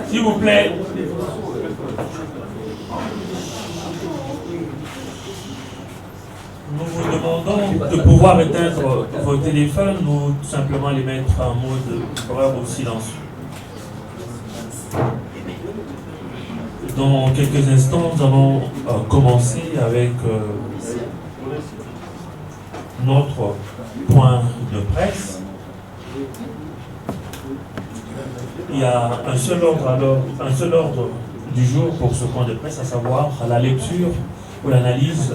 S'il vous plaît. Nous vous demandons de pouvoir éteindre vos téléphones ou tout simplement les mettre en mode bref ou silence. Dans quelques instants, nous allons commencer avec notre point de presse. Il y a un seul ordre du jour pour ce point de presse, à savoir la lecture ou l'analyse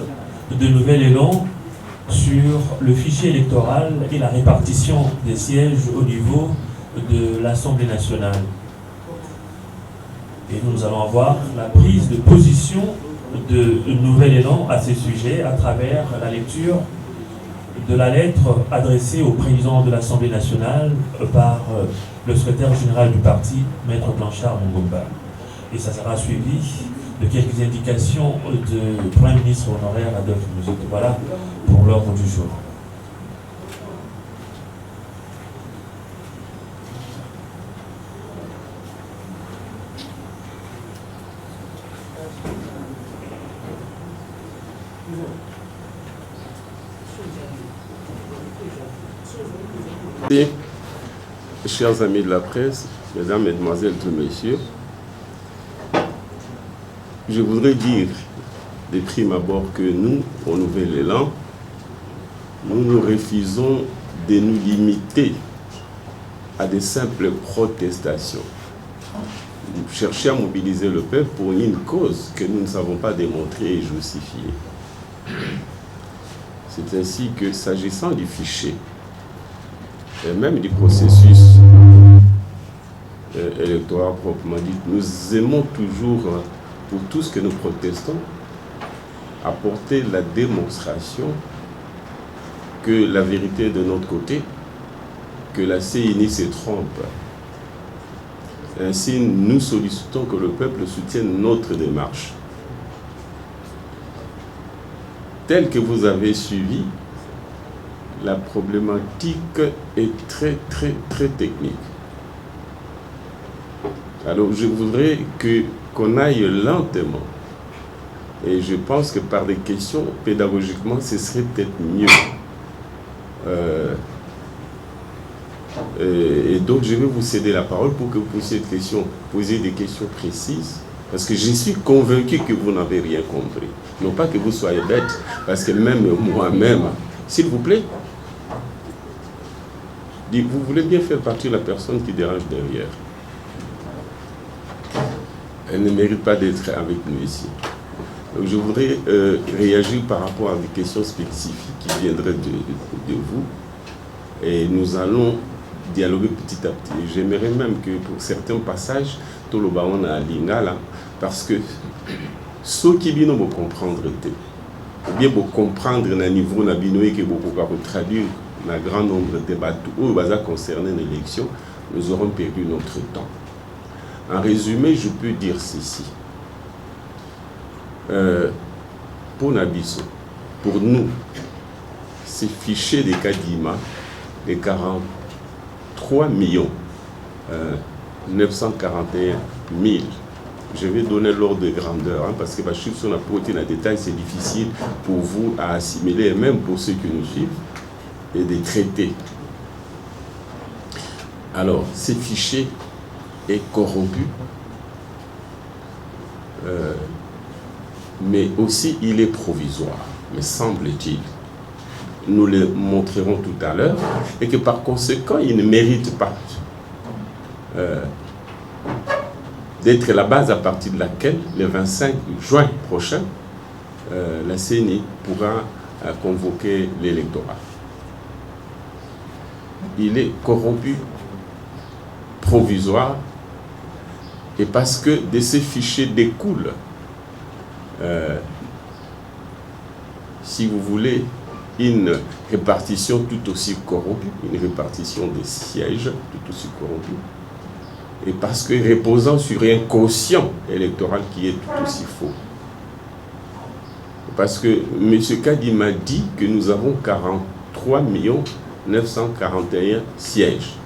de nouvel élan sur le fichier électoral et la répartition des sièges au niveau de l'Assemblée nationale. Et nous allons avoir la prise de position de nouvel élan à ce sujet à travers la lecture de la lettre adressée au président de l'Assemblée nationale par le secrétaire général du parti, Maître Blanchard Mungumba. Et ça sera suivi de quelques indications de Premier ministre honoraire Adolphe Muzito. Voilà pour l'ordre du jour. Chers amis de la presse, mesdames, mesdemoiselles, tous messieurs, je voudrais dire de prime abord que nous, au Nouvel Élan, nous refusons de nous limiter à des simples protestations. Nous cherchons à mobiliser le peuple pour une cause que nous ne savons pas démontrer et justifier. C'est ainsi que, s'agissant du fichier, et même du processus électoral proprement dit, nous aimons toujours, pour tout ce que nous protestons, apporter la démonstration que la vérité est de notre côté, que la CENI se trompe. Ainsi, nous sollicitons que le peuple soutienne notre démarche. Telle que vous avez suivi, la problématique est très technique. Alors je voudrais qu'on aille lentement. Et je pense que par des questions, pédagogiquement, ce serait peut-être mieux. Et donc je vais vous céder la parole pour que vous posiez des questions précises. Parce que je suis convaincu que vous n'avez rien compris. Non pas que vous soyez bête, parce que même moi-même, s'il vous plaît, vous voulez bien faire partie de la personne qui dérange derrière. Elle ne mérite pas d'être avec nous ici. Donc je voudrais réagir par rapport à des questions spécifiques qui viendraient de vous. Et nous allons dialoguer petit à petit. J'aimerais même que pour certains passages, tout le baron a l'ingala, parce que ceux qui viennent me comprendre, ou bien me comprendre à niveau na bino et que beaucoup traduire un grand nombre de débats où va concerner l'élection, nous aurons perdu notre temps. En résumé, je peux dire ceci. Pour Nabiso, pour nous, ces fichiers des Kadima, les 43 941 000, je vais donner l'ordre de grandeur, parce que ma chiffre sur la portée dans détail, c'est difficile pour vous à assimiler, et même pour ceux qui nous suivent, et de traiter. Alors, ces fichiers est corrompu, mais aussi il est provisoire, me semble-t-il. Nous le montrerons tout à l'heure, et que par conséquent, il ne mérite pas d'être la base à partir de laquelle, le 25 juin prochain, la CENI pourra convoquer l'électorat. Il est corrompu, provisoire, et parce que de ces fichiers découle, si vous voulez, une répartition tout aussi corrompue, une répartition des sièges tout aussi corrompue, et parce que reposant sur un quotient électoral qui est tout aussi faux. Parce que M. Kadi m'a dit que nous avons 43 941 sièges.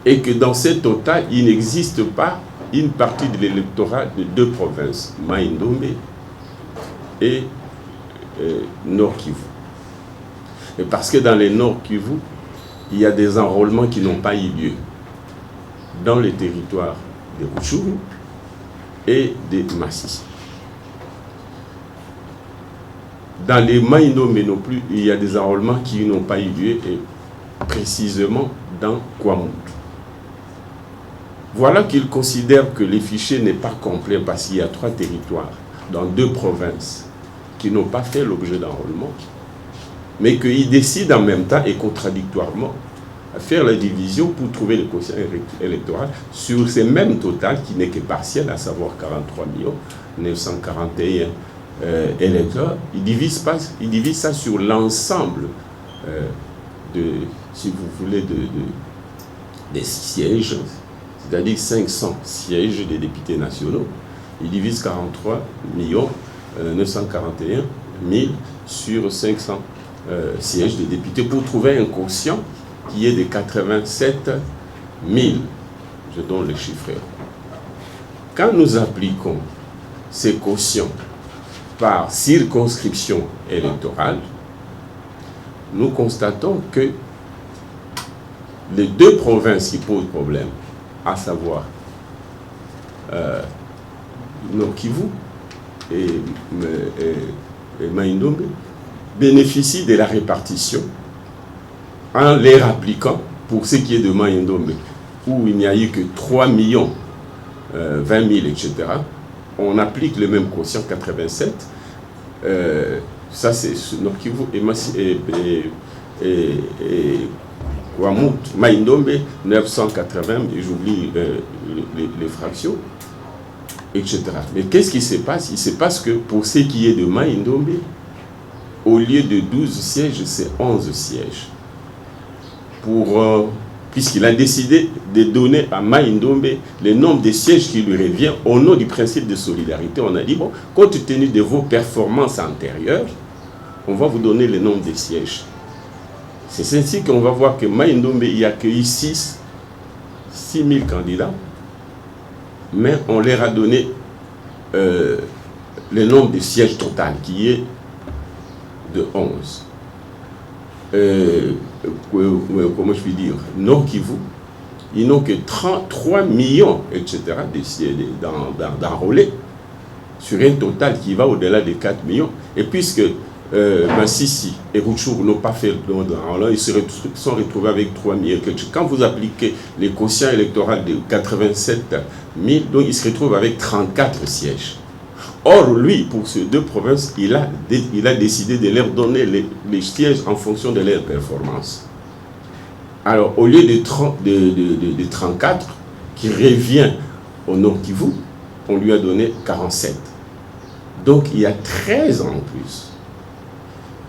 et que dans ce total, il n'existe pas une partie de l'électorat de deux provinces, Mai-Ndombe et Nord Kivu. Et parce que dans les Nord Kivu, il y a des enrôlements qui n'ont pas eu lieu dans les territoires de Rutshuru et de Masisi. Dans les Mai-Ndombe non plus, il y a des enrôlements qui n'ont pas eu lieu, et précisément dans Kwamout. Voilà qu'ils considèrent que le fichier n'est pas complet parce qu'il y a 3 territoires dans 2 provinces qui n'ont pas fait l'objet d'enrôlement, mais qu'ils décident en même temps et contradictoirement à faire la division pour trouver le quotient électoral sur ces mêmes totals qui n'est que partiel, à savoir 43 941 électeurs. Ils divisent ça sur l'ensemble si vous voulez, des sièges, c'est-à-dire 500 sièges des députés nationaux. Ils divisent 43 941 000 sur 500 sièges des députés pour trouver un quotient qui est de 87 000. Je donne les chiffres. Quand nous appliquons ces quotients par circonscription électorale, nous constatons que les 2 provinces qui posent problème, à savoir Nord Kivu et Mai-Ndombe, bénéficient de la répartition en les appliquant, pour ce qui est de Mai-Ndombe, où il n'y a eu que 3 millions 20 000, etc., on applique le même quotient 87. Ça, c'est Nord Kivu et Kwamout, Mai-Ndombe, 980, et j'oublie les fractions, etc. Mais qu'est-ce qui se passe? Il se passe que pour ce qui est de Mai-Ndombe, au lieu de 12 sièges, c'est 11 sièges. Puisqu'il a décidé de donner à Mai-Ndombe le nombre de sièges qui lui revient au nom du principe de solidarité. On a dit, bon, compte tenu de vos performances antérieures, on va vous donner le nombre de sièges. C'est ainsi qu'on va voir que Mai-Ndombe, il y a accueilli 6 000 candidats, mais on leur a donné le nombre de sièges total, qui est de 11. Comment je puis dire, Nord Kivu, ils n'ont que 33 millions, etc., d'enrôlés, sur un total qui va au-delà de 4 millions. Et puisque Masisi et Rutshuru n'ont pas fait le don d'enrôlement, ils se sont retrouvés avec 3 millions. Quand vous appliquez les quotients électoraux de 87 000, donc ils se retrouvent avec 34 sièges. Or, lui, pour ces 2 provinces, il a décidé de leur donner les sièges en fonction de leur performance. Alors, au lieu de 34, qui revient au Nord Kivu, on lui a donné 47. Donc, il y a 13 en plus.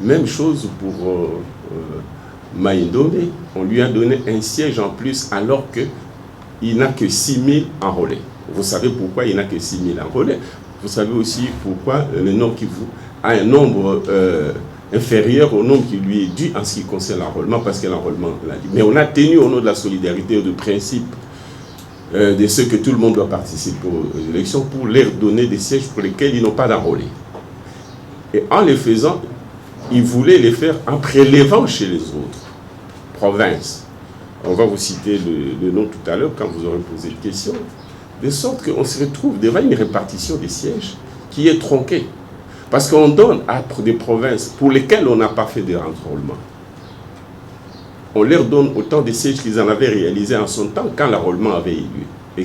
Même chose pour Mai-Ndombe, on lui a donné un siège en plus alors qu'il n'a que 6 000 enrôlés. Vous savez pourquoi il n'a que 6 000 enrôlés? Vous savez aussi pourquoi le Nord Kivu a un nombre inférieur au nombre qui lui est dû en ce qui concerne l'enrôlement, parce que l'enrôlement l'a dit. Mais on a tenu au nom de la solidarité et du principe de ce que tout le monde doit participer aux élections pour leur donner des sièges pour lesquels ils n'ont pas d'enrôlés. Et en les faisant, ils voulaient les faire en prélevant chez les autres provinces. On va vous citer le nom tout à l'heure quand vous aurez posé une question. De sorte qu'on se retrouve devant une répartition des sièges qui est tronquée. Parce qu'on donne à des provinces pour lesquelles on n'a pas fait de enrôlement. On leur donne autant de sièges qu'ils en avaient réalisé en son temps quand l'enrôlement avait eu lieu. Et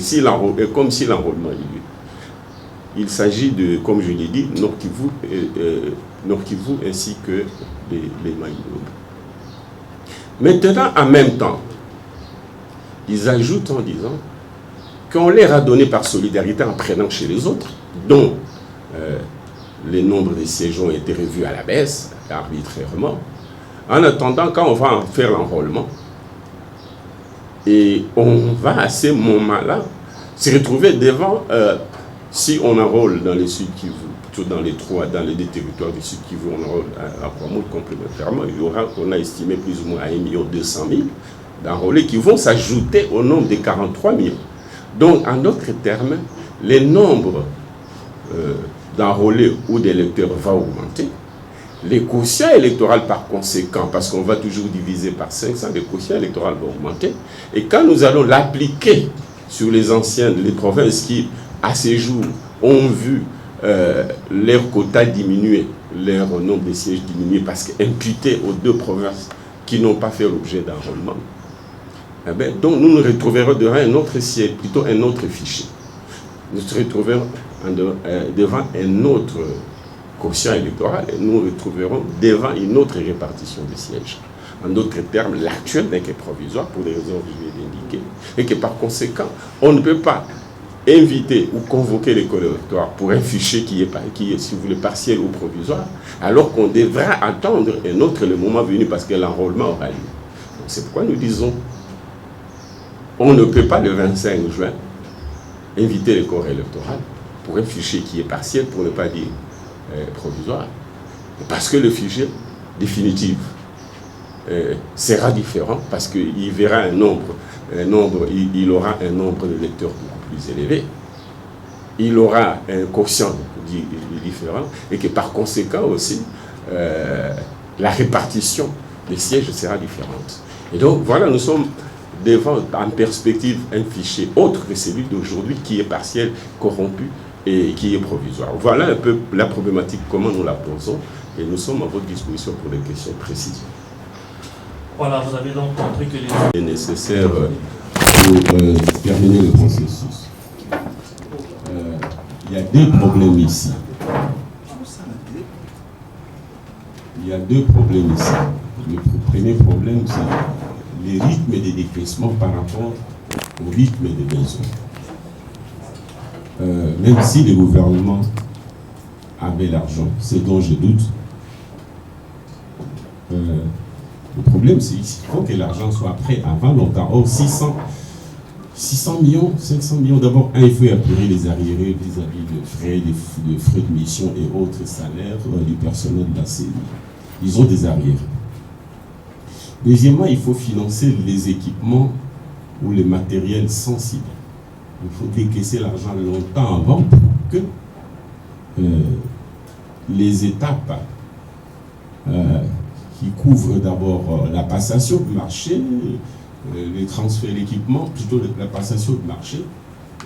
comme si l'enrôlement a eu lieu. Il s'agit de, comme je l'ai dit, Nord Kivu ainsi que les Mai-Ndombe. Maintenant, en même temps, ils ajoutent en disant qu'on leur a donné par solidarité en prenant chez les autres, dont les nombres de sièges ont été revus à la baisse, arbitrairement. En attendant, quand on va faire l'enrôlement, et on va à ce moment-là se retrouver devant, si on enrôle dans les Sud Kivu, plutôt dans les 2 territoires du Sud Kivu, on enrôle à Kwamout complémentairement, il y aura, on a estimé plus ou moins à 1 200 000, d'enrôlés qui vont s'ajouter au nombre de 43 millions. Donc, en d'autres termes, le nombre d'enrôlés ou d'électeurs va augmenter. Les quotients électoraux par conséquent, parce qu'on va toujours diviser par 500, les quotients électoraux vont augmenter. Et quand nous allons l'appliquer sur les anciennes, les provinces qui, à ces jours, ont vu leur quota diminuer, leur nombre de sièges diminuer, parce qu'imputé aux deux provinces qui n'ont pas fait l'objet d'enrôlement, eh bien, donc nous nous retrouverons devant un autre siège, plutôt un autre fichier. Nous nous retrouverons devant un autre quotient électoral et nous nous retrouverons devant une autre répartition des sièges. En d'autres termes, l'actuel n'est que provisoire pour les raisons que je viens d'indiquer et que par conséquent, on ne peut pas inviter ou convoquer les collègues électoraux pour un fichier qui est, si vous voulez, partiel ou provisoire, alors qu'on devra attendre un autre le moment venu parce que l'enrôlement aura lieu. Donc c'est pourquoi nous disons, on ne peut pas le 25 juin inviter les corps électoraux pour un fichier qui est partiel, pour ne pas dire provisoire, parce que le fichier définitif sera différent, parce qu'il verra il aura un nombre de lecteurs beaucoup plus élevé, il aura un quotient différent, et que par conséquent aussi, la répartition des sièges sera différente. Et donc voilà, nous sommes devant en perspective un fichier autre que celui d'aujourd'hui qui est partiel, corrompu et qui est provisoire. Voilà un peu la problématique, comment nous la posons, et nous sommes à votre disposition pour des questions précises. Voilà, vous avez donc compris que les... est nécessaire pour terminer le processus. Il y a deux problèmes ici. Le premier problème, c'est les rythmes des décaissements par rapport au rythme des besoins. Même si le gouvernement avait l'argent, c'est dont je doute, le problème c'est qu'il faut que l'argent soit prêt avant longtemps. Or 600 millions, 500 millions, d'abord, il faut apurer les arriérés vis-à-vis de frais de mission et autres salaires du personnel de la CENI. Ils ont des arriérés. Deuxièmement, il faut financer les équipements ou les matériels sensibles. Il faut décaisser l'argent longtemps avant pour que les étapes qui couvrent d'abord la passation de marché, les transferts d'équipement, plutôt la passation de marché,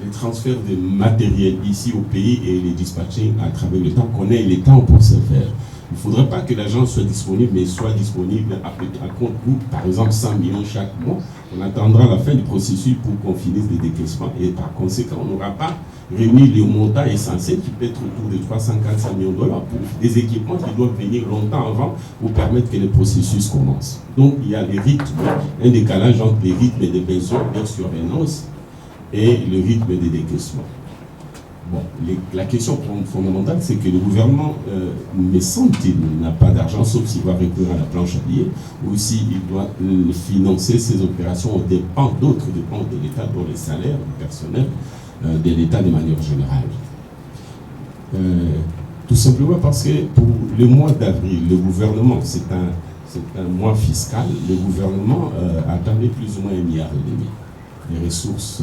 les transferts de matériel ici au pays et les dispatching à travers le temps, qu'on ait les temps pour se faire. Il ne faudrait pas que l'argent soit disponible, mais soit disponible à compte-gouttes, par exemple 100 millions chaque mois. On attendra la fin du processus pour qu'on finisse les décaissements et par conséquent, on n'aura pas réuni le montant essentiel qui peut être autour de 300-400 millions de dollars pour des équipements qui doivent venir longtemps avant pour permettre que le processus commence. Donc il y a des rythmes, un décalage entre les rythmes des besoins de surveillance et le rythme des décaissements. Bon, la question fondamentale, c'est que le gouvernement, me semble-t-il, n'a pas d'argent, sauf s'il va recourir à la planche à billets, ou s'il doit financer ses opérations aux dépens d'autres dépenses de l'État, dont les salaires du personnel de l'État de manière générale. Tout simplement parce que pour le mois d'avril, le gouvernement, c'est un mois fiscal, le gouvernement attendait plus ou moins 1,5 milliard de ressources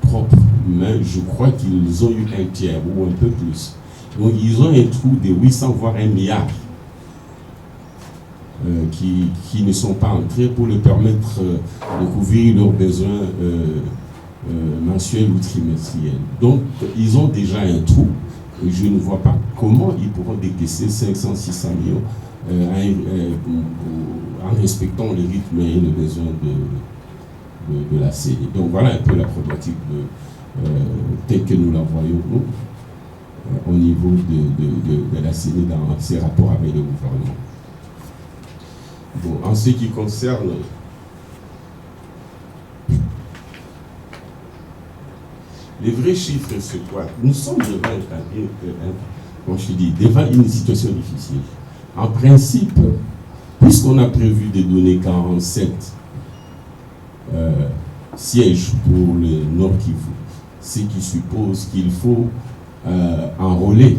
propres, mais je crois qu'ils ont eu un tiers ou un peu plus. Donc ils ont un trou de 800 voire 1 milliard qui ne sont pas entrés pour leur permettre de couvrir leurs besoins mensuels ou trimestriels. Donc ils ont déjà un trou et je ne vois pas comment ils pourront décaisser 500-600 millions en respectant le rythme et les besoins de la CENI. Donc voilà un peu la problématique telle que nous la voyons nous au niveau de la CENI dans ses rapports avec le gouvernement. Bon, en ce qui concerne les vrais chiffres, c'est quoi? Nous sommes devant une situation difficile. En principe, puisqu'on a prévu de donner 47 sièges pour le Nord Kivu, ce qui suppose qu'il faut enrôler,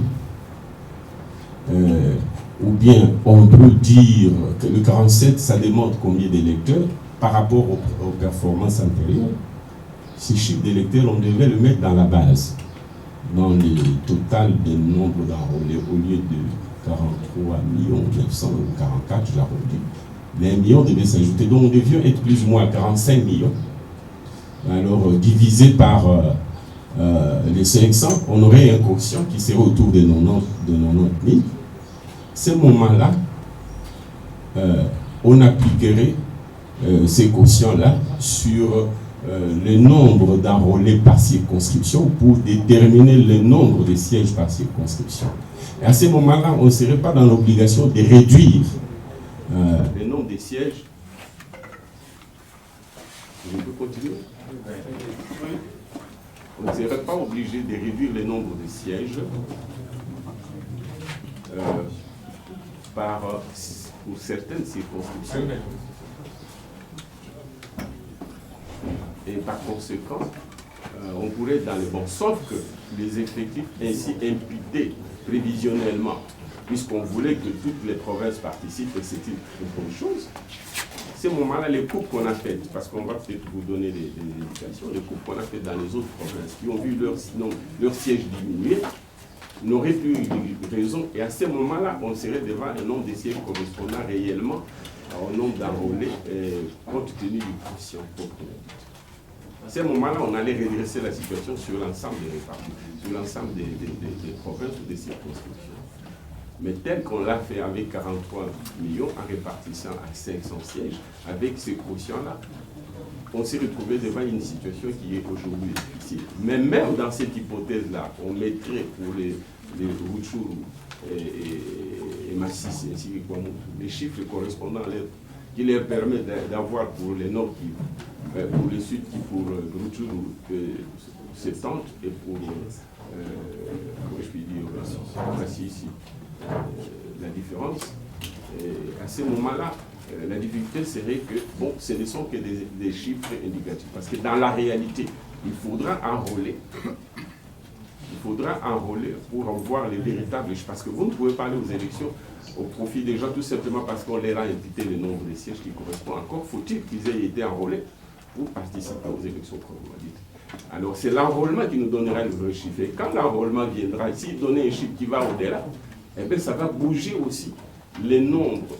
ou bien on peut dire que le 47, ça demande combien d'électeurs, par rapport aux performances antérieures, ces chiffres d'électeurs, on devait le mettre dans la base, dans le total des nombres d'enrôlés, au lieu de 43 944, j'arrondis. Les millions devaient s'ajouter, donc on devait être plus ou moins à 45 millions. Alors, divisé par les 500, on aurait un quotient qui serait autour de 90 000. Ce moment-là, on appliquerait ces quotients-là sur le nombre d'enrôlés par circonscription pour déterminer le nombre de sièges par circonscription. Et à ce moment-là, on ne serait pas dans l'obligation de réduire le nombre de sièges. Je peux continuer? On ne serait pas obligé de réduire le nombre de sièges pour certaines circonscriptions. Et par conséquent, on pourrait être dans les bons. Sauf que les effectifs ainsi imputés prévisionnellement, puisqu'on voulait que toutes les provinces participent, et c'était une bonne chose. À ce moment-là, les coupes qu'on a faites, parce qu'on va peut-être vous donner des indications, les coupes qu'on a faites dans les autres provinces, qui ont vu leur siège diminuer, n'auraient plus eu raison. Et à ce moment-là, on serait devant un nombre de sièges correspondant réellement au nombre d'enrôlés, compte tenu du quotient. À ce moment-là, on allait redresser la situation sur l'ensemble des répartis, sur l'ensemble des provinces ou des circonscriptions. Mais tel qu'on l'a fait avec 43 millions, en répartissant à 500 sièges, avec ces quotients-là, on s'est retrouvé devant une situation qui est aujourd'hui difficile. Mais même dans cette hypothèse-là, on mettrait pour les Rutshuru et Masisi, ainsi que Kwamoutou, les chiffres correspondants qui leur permettent d'avoir pour les Nord, pour les Sud, qui pour Rutshuru 70, et pour, comment je puis dire, Masisi, la différence. Et à ce moment-là, la difficulté serait que, bon, ce ne sont que des chiffres indicatifs. Parce que dans la réalité, il faudra enrôler. Il faudra enrôler pour voir les véritables chiffres. Parce que vous ne pouvez pas aller aux élections au profit des gens tout simplement parce qu'on leur a imputé le nombre de sièges qui correspond. Encore faut-il qu'ils aient été enrôlés pour participer aux élections, comme vous l'avez dit. Alors c'est l'enrôlement qui nous donnera le vrai chiffre. Et quand l'enrôlement viendra, s'il donnait un chiffre qui va au-delà, eh bien ça va bouger aussi les nombres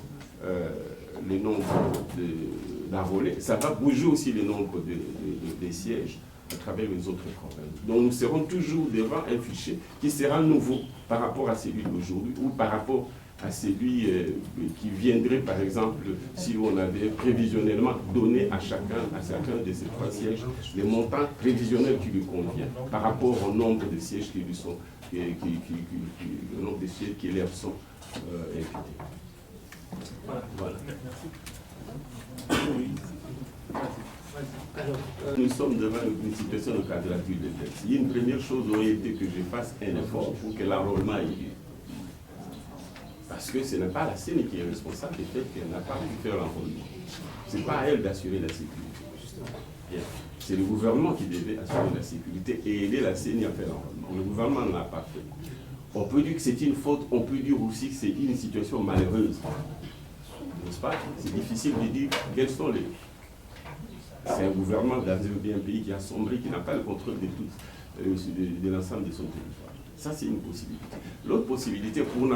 d'enrôlés, ça va bouger aussi le nombre de sièges à travers les autres provinces. Donc nous serons toujours devant un fichier qui sera nouveau par rapport à celui d'aujourd'hui ou par rapport à celui qui viendrait, par exemple, si on avait prévisionnellement donné à chacun de ces 3 sièges les montants prévisionnels qui lui conviennent par rapport au nombre de sièges qui lui sont, le nombre de sièges qui leur sont imputés. Voilà. Nous sommes devant une situation de quadrature de texte. Une première chose aurait été que je fasse un effort pour que l'enrôlement ait lieu. Parce que ce n'est pas la CENI qui est responsable du fait qu'elle n'a pas pu faire l'enrôlement. Ce n'est pas à elle d'assurer la sécurité. C'est le gouvernement qui devait assurer la sécurité et aider la CENI à faire l'enrôlement. Le gouvernement ne l'a pas fait. On peut dire que c'est une faute, on peut dire aussi que c'est une situation malheureuse. N'est-ce pas? C'est difficile de dire quels sont les... C'est un gouvernement dans un pays qui a sombré, qui n'a pas le contrôle de l'ensemble de son territoire. Ça, c'est une possibilité. L'autre possibilité, pour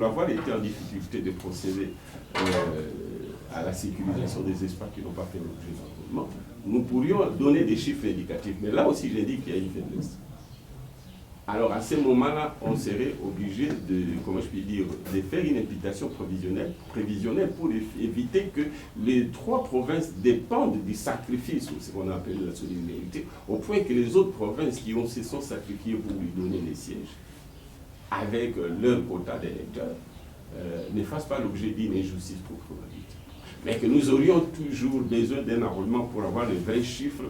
avoir été en difficulté de procéder à la sécurisation des espaces qui n'ont pas fait l'objet d'enrôlement, nous pourrions donner des chiffres indicatifs. Mais là aussi, j'ai dit qu'il y a une faiblesse. Alors, à ce moment-là, on serait obligé de, comment je puis dire, de faire une imputation prévisionnelle pour éviter que les 3 provinces dépendent du sacrifice, ou ce qu'on appelle la solidarité, au point que les autres provinces qui se sont sacrifiées pour lui donner les sièges, avec leur quota d'électeurs, ne fassent pas l'objet d'une injustice pour probabilité. Mais que nous aurions toujours besoin d'un enrôlement pour avoir le vrai chiffre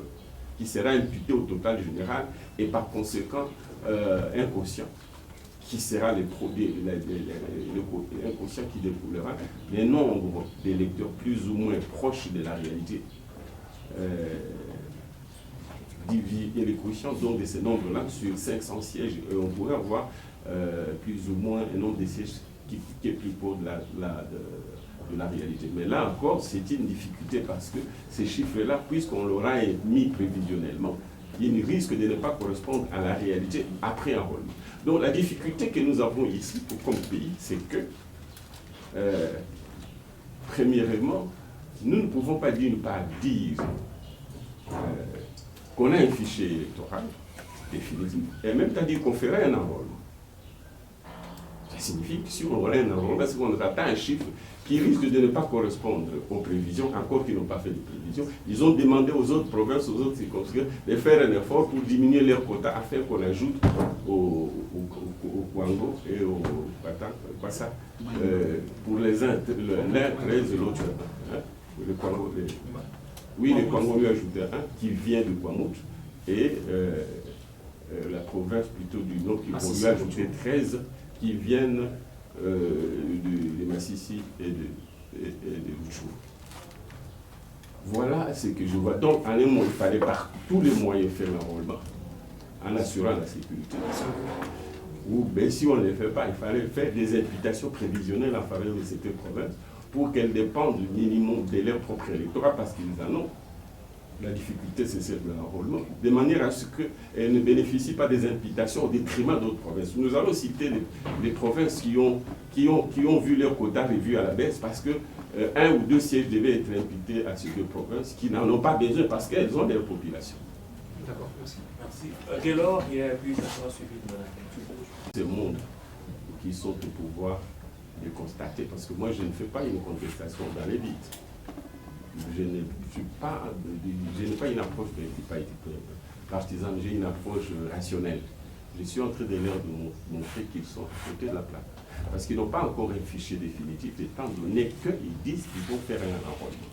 qui sera imputé au total général et par conséquent un quotient qui sera un quotient qui découlera des nombres d'électeurs plus ou moins proches de la réalité et les quotients donc de ces nombres-là sur 500 sièges et on pourrait avoir plus ou moins un nombre de sièges qui est plus proche de de la réalité. Mais là encore, c'est une difficulté parce que ces chiffres-là, puisqu'on l'aura mis prévisionnellement, ils risquent de ne pas correspondre à la réalité après enrôlement. Donc la difficulté que nous avons ici comme pays, c'est que, premièrement, nous ne pouvons pas d'une part dire qu'on a un fichier électoral définitif, et même temps dire qu'on ferait un enrôlement. Ça signifie que si on aurait un enrôlement, c'est qu'on attend un chiffre qui risque de ne pas correspondre aux prévisions, encore qu'ils n'ont pas fait de prévisions. Ils ont demandé aux autres provinces, aux autres circonscriptions, de faire un effort pour diminuer leurs quotas afin qu'on ajoute au Kwango et au Kwassa, pour les uns, l'un 13 et l'autre 1. Le Kwango, oui, le Kwango lui a ajouté un qui vient de Kwamouch et la province plutôt du Nord qui vont lui ajouter 13 qui viennent de Massissi et de Luchou. Voilà ce que je vois. Donc, en un mot, il fallait par tous les moyens faire l'enrôlement en assurant la sécurité. Ou bien, si on ne le fait pas, il fallait faire des imputations prévisionnelles en faveur de cette province pour qu'elles dépendent du minimum de leur propre électorat parce qu'ils en ont. La difficulté, c'est celle de l'enrôlement, de manière à ce qu'elles ne bénéficient pas des imputations au détriment d'autres provinces. Nous allons citer les provinces qui ont vu leur quota revu à la baisse parce que un ou deux sièges devaient être imputés à ces deux provinces qui n'en ont pas besoin parce qu'elles ont leur population. D'accord, merci. Merci. Gaylor, et puis ça sera suivi de la Ces mondes qui sont au pouvoir de constater, parce que moi je ne fais pas une contestation dans l'élite. Je n'ai pas une approche partisane, j'ai une approche rationnelle. Je suis en train de leur montrer qu'ils sont à côté de la plaque. Parce qu'ils n'ont pas encore un fichier définitif, étant donné qu'ils disent qu'ils vont faire un enrôlement.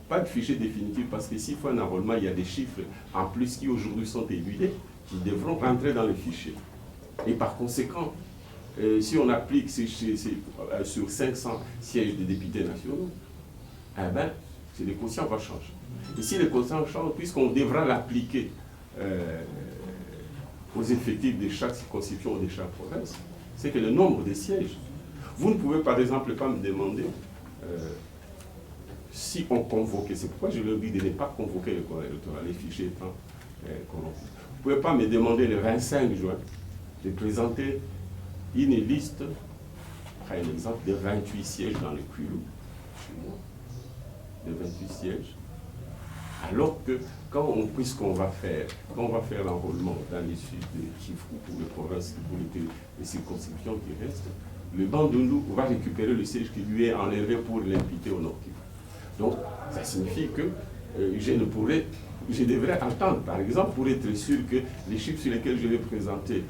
Pas de fichier définitif, parce que s'il faut un enrôlement, il y a des chiffres en plus qui aujourd'hui sont évidents, qui devront rentrer dans le fichier. Et par conséquent, si on applique sur 500 sièges de députés nationaux, eh ben, les quotients vont changer. Et si les quotients changent, puisqu'on devra l'appliquer aux effectifs de chaque circonscription ou de chaque province, c'est que le nombre de sièges, vous ne pouvez par exemple pas me demander si on convoquait, c'est pourquoi je leur dis de ne pas convoquer le corps électoral, les fichiers étant corrompus. Vous ne pouvez pas me demander le 25 juin de présenter une liste, par exemple, de 28 sièges dans le Kwilu, chez moi, de 28 sièges, alors que puisqu'on va faire l'enrôlement dans les suites de Kivu pour les provinces, pour les circonscriptions qui restent, le Bandundu va récupérer le siège qui lui est enlevé pour l'imputer au Nord Kivu. Donc, ça signifie que je devrais attendre, par exemple, pour être sûr que les chiffres sur lesquels je vais présenter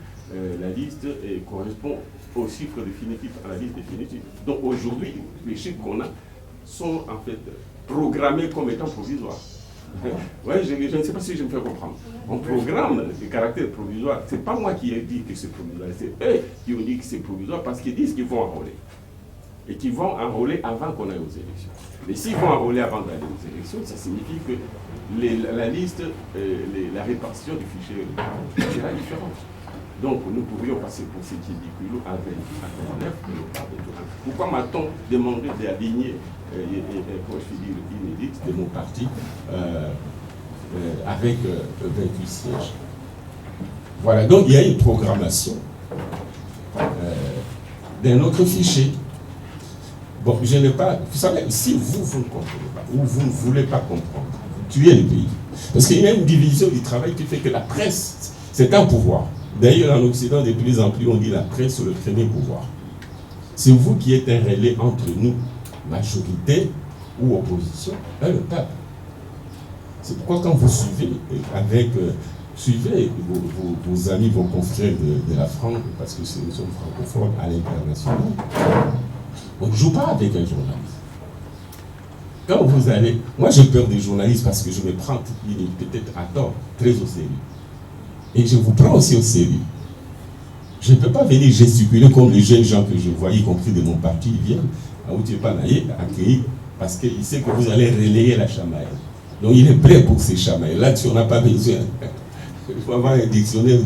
la liste correspondent aux chiffres définitifs, à la liste définitive. Donc aujourd'hui, les chiffres qu'on a sont en fait programmés comme étant provisoires. Ouais, je ne sais pas si je me fais comprendre. On programme les caractères provisoires. Ce n'est pas moi qui ai dit que c'est provisoire, c'est eux qui ont dit que c'est provisoire parce qu'ils disent qu'ils vont enrôler. Et qu'ils vont enrôler avant qu'on aille aux élections. Mais s'ils vont enrôler avant d'aller aux élections, ça signifie que la liste, la répartition du fichier sera différente. Donc nous pourrions passer pour ce qui est dit Kwilu à 29. Pourquoi m'a-t-on demandé d'aligner une élite de mon parti avec 28 sièges? Voilà, donc il y a une programmation d'un autre fichier. Bon, je n'ai pas... Vous savez, si vous ne comprenez pas, ou vous ne voulez pas comprendre, tuez le pays. Parce qu'il y a une division du travail qui fait que la presse, c'est un pouvoir. D'ailleurs, en Occident, de plus en plus, on dit la presse sur le premier pouvoir. C'est vous qui êtes un relais entre nous, majorité ou opposition, et le peuple. C'est pourquoi quand vous suivez suivez vos amis, vos confrères de la France, parce que nous sommes francophones à l'international, on ne joue pas avec un journaliste. Quand vous allez... Moi, j'ai peur des journalistes parce que je me prends peut-être à tort, très au sérieux. Et je vous prends aussi au sérieux. Je ne peux pas venir gesticuler comme les jeunes gens que je vois, y compris de mon parti, ils viennent à Outiepanaye accueillir parce qu'il sait que vous allez relayer la chamaille. Donc il est prêt pour ces chamailles. Là-dessus, on n'a pas besoin. Il faut avoir un dictionnaire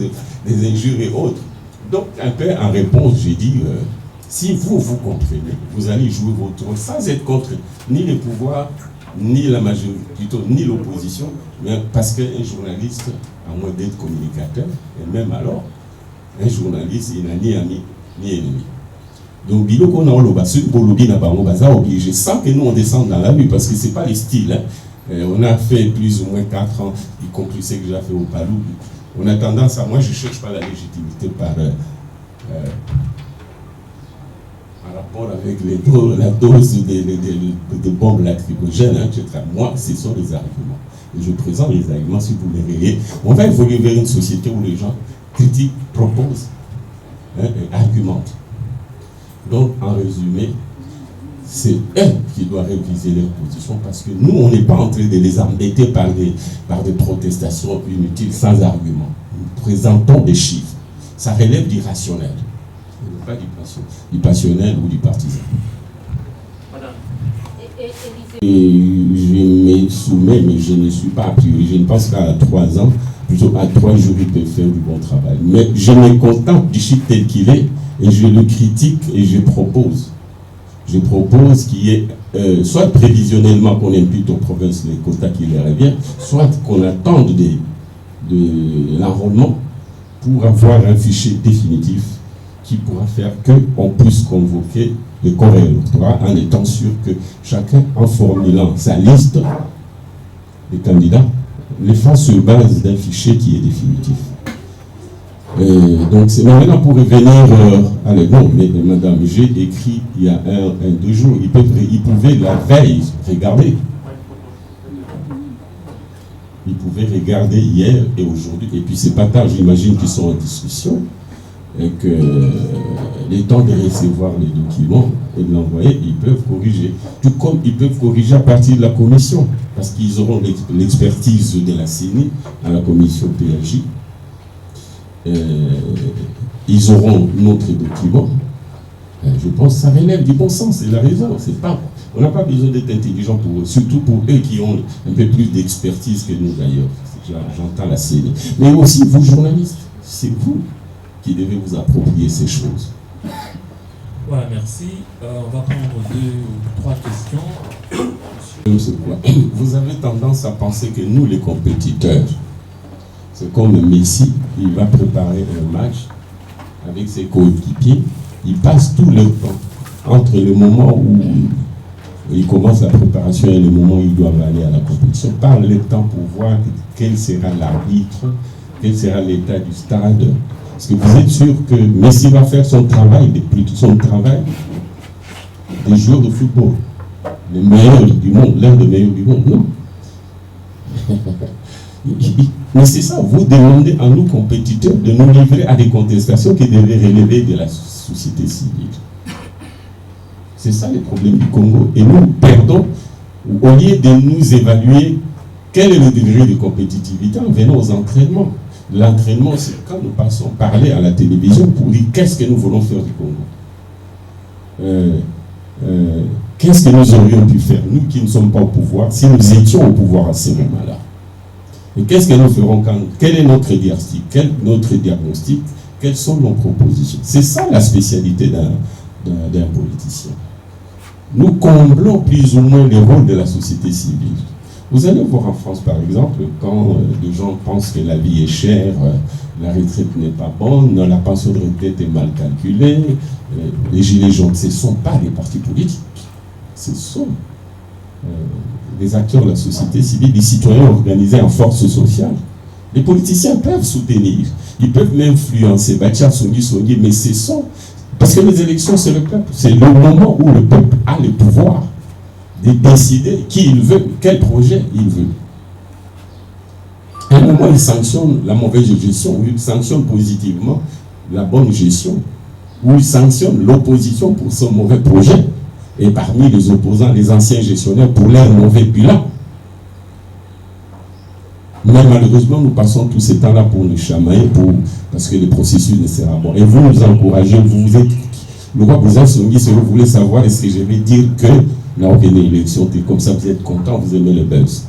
des injures et autres. Donc, un peu en réponse, j'ai dit, Si vous comprenez, vous allez jouer votre rôle sans être contre ni les pouvoirs, ni la majorité, plutôt ni l'opposition, mais parce qu'un journaliste, à moins d'être communicateur, et même alors, un journaliste, il n'a ni ami ni ennemi. Donc, bilo qu'on a obligé, sans que nous on descende dans la rue, parce que ce n'est pas les styles. Hein. On a fait plus ou moins 4 ans, y compris ce que j'ai fait au Palou. On a tendance à, moi je ne cherche pas la légitimité par rapport avec la dose de bombes lacrymogènes, hein, etc. Moi, ce sont les arguments. Et je présente les arguments si vous les voyez. On va évoluer vers une société où les gens critiquent, proposent, hein, et argumentent. Donc, en résumé, c'est eux qui doivent réviser leur position parce que nous, on n'est pas en train de les embêter par des protestations inutiles sans argument. Nous présentons des chiffres. Ça relève du rationnel, pas du passionnel ou du partisan. Et je me soumets, mais je ne suis pas a priori. Je ne pense qu'à 3 ans, plutôt à 3 jours, ils peuvent faire du bon travail. Mais je me contente du chiffre tel qu'il est et je le critique et je propose. Je propose qu'il y ait, soit prévisionnellement qu'on impute aux provinces les quotas qui leur reviennent, soit qu'on attende de l'enrôlement pour avoir un fichier définitif qui pourra faire qu'on puisse convoquer le corps électoral en étant sûr que chacun, en formulant sa liste des candidats, les fasse sur base d'un fichier qui est définitif. Donc c'est maintenant pour revenir allez, non, mais madame, j'ai écrit il y a 2 jours, ils pouvaient la veille regarder. Ils pouvaient regarder hier et aujourd'hui, et puis c'est pas tard, j'imagine qu'ils sont en discussion, et que les temps de recevoir les documents et de l'envoyer, ils peuvent corriger. Tout comme ils peuvent corriger à partir de la commission, parce qu'ils auront l'expertise de la CENI à la commission PLJ. Ils auront notre document. Je pense que ça relève du bon sens, c'est la raison. On n'a pas besoin d'être intelligent pour eux, surtout pour eux qui ont un peu plus d'expertise que nous d'ailleurs. J'entends la CENI. Mais aussi vous journalistes, c'est vous qui devez vous approprier ces choses. Voilà, merci. On va prendre 2 ou 3 questions. Vous avez tendance à penser que nous, les compétiteurs, c'est comme Messi, il va préparer un match avec ses coéquipiers. Il passe tout le temps entre le moment où il commence la préparation et le moment où ils doivent aller à la compétition. Par le temps pour voir quel sera l'arbitre, quel sera l'état du stade. Parce que vous êtes sûr que Messi va faire son travail, son travail des joueurs de football. Les meilleurs du monde, l'un des meilleurs du monde, non. Mais c'est ça, vous demandez à nous compétiteurs de nous livrer à des contestations qui devaient relever de la société civile. C'est ça le problème du Congo. Et nous perdons, au lieu de nous évaluer quel est le degré de compétitivité en venant aux entraînements. L'entraînement, c'est quand nous passons parler à la télévision pour dire qu'est-ce que nous voulons faire du Congo. Qu'est-ce que nous aurions pu faire, nous qui ne sommes pas au pouvoir, si nous étions au pouvoir à ce moment-là. Et qu'est-ce que nous ferons quel est notre diagnostic, quelles sont nos propositions. C'est ça la spécialité d'un politicien. Nous comblons plus ou moins les rôles de la société civile. Vous allez voir en France, par exemple, quand les gens pensent que la vie est chère, la retraite n'est pas bonne, la pension de retraite est mal calculée, les gilets jaunes, ce ne sont pas les partis politiques, ce sont les acteurs de la société civile, les citoyens organisés en force sociale. Les politiciens peuvent soutenir, ils peuvent même influencer, mais ce sont... Parce que les élections, c'est le peuple. C'est le moment où le peuple a le pouvoir de décider qui il veut, quel projet il veut. À un moment, il sanctionne la mauvaise gestion, ou il sanctionne positivement la bonne gestion, ou il sanctionne l'opposition pour son mauvais projet. Et parmi les opposants, les anciens gestionnaires pour leur mauvais bilan. Mais malheureusement, nous passons tous ces temps-là pour nous chamailler, parce que le processus ne sera bon. Et vous nous encouragez, vous êtes, le roi vous insoumis, si vous voulez savoir, est-ce que je vais dire que la organisation est comme ça, vous êtes content, vous aimez le buzz.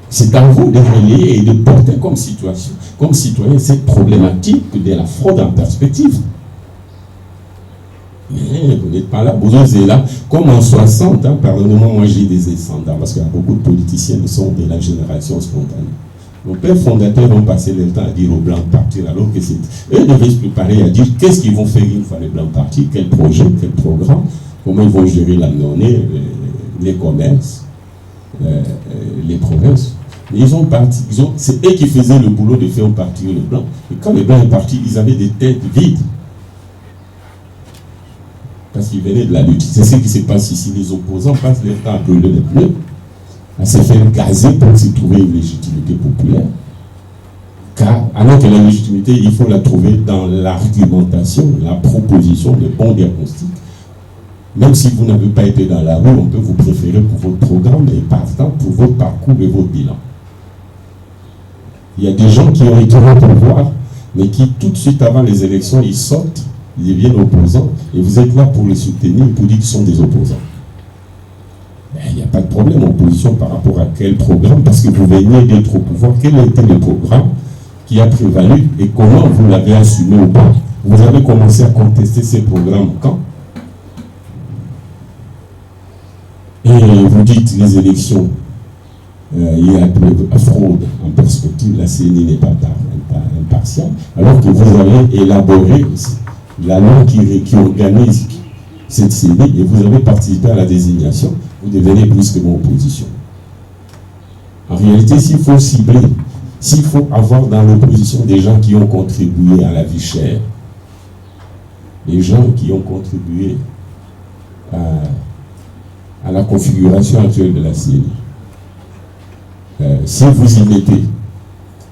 C'est à vous de relayer et de porter comme citoyen cette problématique de la fraude en perspective. Mais vous n'êtes pas là, vous êtes là. Comme en 60, hein, pardonnez-moi, moi j'ai des descendants, parce qu'il y a beaucoup de politiciens qui sont de la génération spontanée. Nos pères fondateurs ont passé le temps à dire aux Blancs de partir, alors que c'est eux devaient se préparer à dire qu'est-ce qu'ils vont faire une fois les Blancs partis, quel projet, quel programme, comment ils vont gérer la monnaie, les commerces, les provinces. Mais ils ont parti, c'est eux qui faisaient le boulot de faire partir les Blancs. Et quand les Blancs sont partis, ils avaient des têtes vides. Parce qu'ils venaient de la lutte. C'est ce qui se passe ici. Les opposants passent leur temps à brûler les pneus, à se faire gazer pour se trouver une légitimité populaire. Car, alors que la légitimité, il faut la trouver dans l'argumentation, la proposition, le bon diagnostic. Même si vous n'avez pas été dans la rue, on peut vous préférer pour votre programme et partant pour votre parcours et votre bilan. Il y a des gens qui ont été au pouvoir, mais qui tout de suite avant les élections, ils sortent, ils deviennent opposants, et vous êtes là pour les soutenir, pour dire qu'ils sont des opposants. Il n'y a pas de problème en opposition par rapport à quel programme, parce que vous venez d'être au pouvoir. Quel a été le programme qui a prévalu et comment vous l'avez assumé ou pas? Vous avez commencé à contester ces programmes quand? Et vous dites les élections, il y a de fraude en perspective, la CENI n'est pas impartiale, alors que vous avez élaboré la loi qui organise cette CENI et vous avez participé à la désignation, vous devenez plus que mon opposition. En réalité, s'il faut cibler, s'il faut avoir dans l'opposition des gens qui ont contribué à la vie chère, des gens qui ont contribué à la configuration actuelle de la CENI, si vous y mettez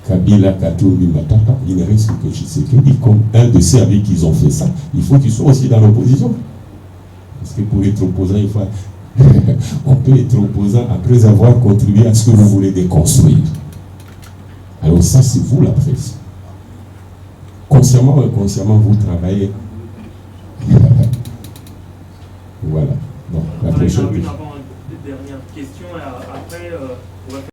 Kabila, Katumbi, Matata, il ne reste que Tshisekedi comme un de ceux avec qui ils ont fait ça. Il faut qu'ils soient aussi dans l'opposition. Parce que pour être opposant, il faut... on peut être opposant après avoir contribué à ce que vous voulez déconstruire. Alors ça, c'est vous la presse. Consciemment ou inconsciemment, vous travaillez. Voilà. Donc, la prochaine... Une avant-dernière question, et après, on va faire